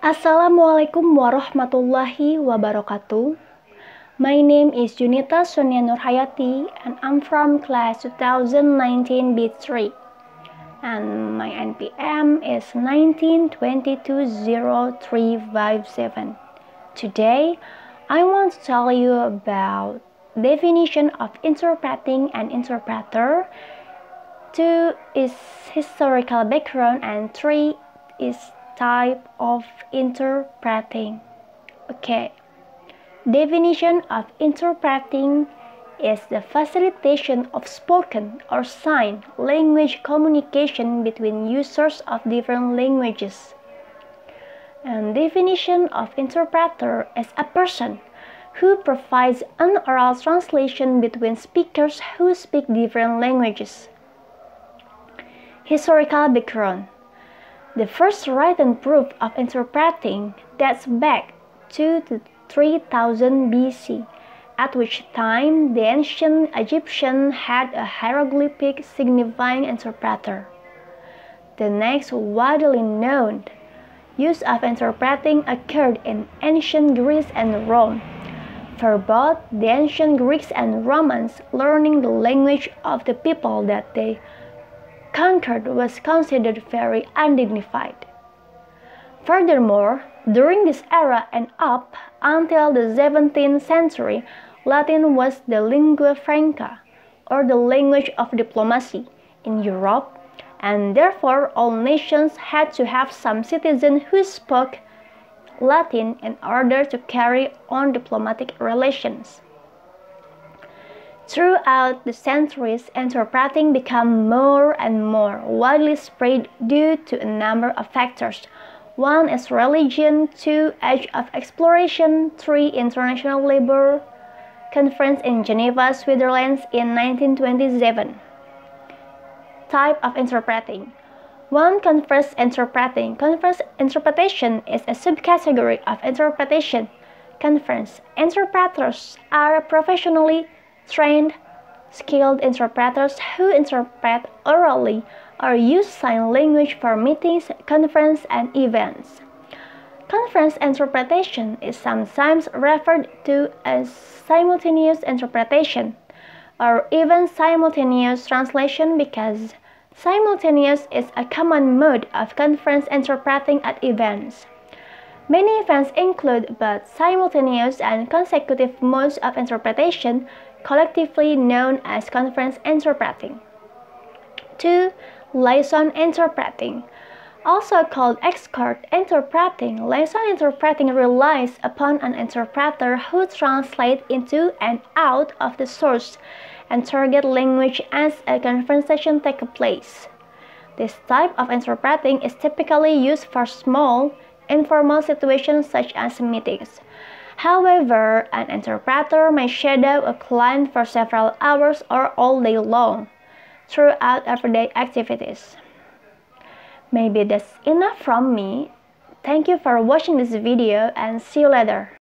Assalamualaikum warahmatullahi wabarakatuh. My name is Junita Sonia Nurhayati and I'm from class 2019 B3 and my NPM is 19220357. Today, I want to tell you about definition of interpreting and interpreter. 2 is historical background and 3 is type of interpreting. Okay. Definition of interpreting is the facilitation of spoken or sign language communication between users of different languages. And definition of interpreter is a person who provides an oral translation between speakers who speak different languages. Historical background. The first written proof of interpreting dates back to the 3000 BC, at which time the ancient Egyptians had a hieroglyphic signifying interpreter. The next widely known use of interpreting occurred in ancient Greece and Rome. For both the ancient Greeks and Romans, learning the language of the people that they conquered was considered very undignified. Furthermore, during this era and up until the 17th century, Latin was the lingua franca, or the language of diplomacy, in Europe, and therefore all nations had to have some citizen who spoke Latin in order to carry on diplomatic relations. Throughout the centuries, interpreting became more and more widely spread due to a number of factors. 1 is religion, 2 age of exploration, 3 international labor conference in Geneva, Switzerland in 1927. Type of interpreting. 1. Conference interpreting. Conference interpretation is a subcategory of interpretation. Conference interpreters are professionally trained, skilled interpreters who interpret orally or use sign language for meetings, conferences, and events. Conference interpretation is sometimes referred to as simultaneous interpretation or even simultaneous translation because simultaneous is a common mode of conference interpreting at events. Many events include both simultaneous and consecutive modes of interpretation, collectively known as conference interpreting. 2. Liaison interpreting. Also called escort interpreting, liaison interpreting relies upon an interpreter who translates into and out of the source and target language as a conversation takes place. This type of interpreting is typically used for small, informal situations such as meetings. However, an interpreter may shadow a client for several hours or all day long throughout everyday activities. Maybe that's enough from me. Thank you for watching this video and see you later.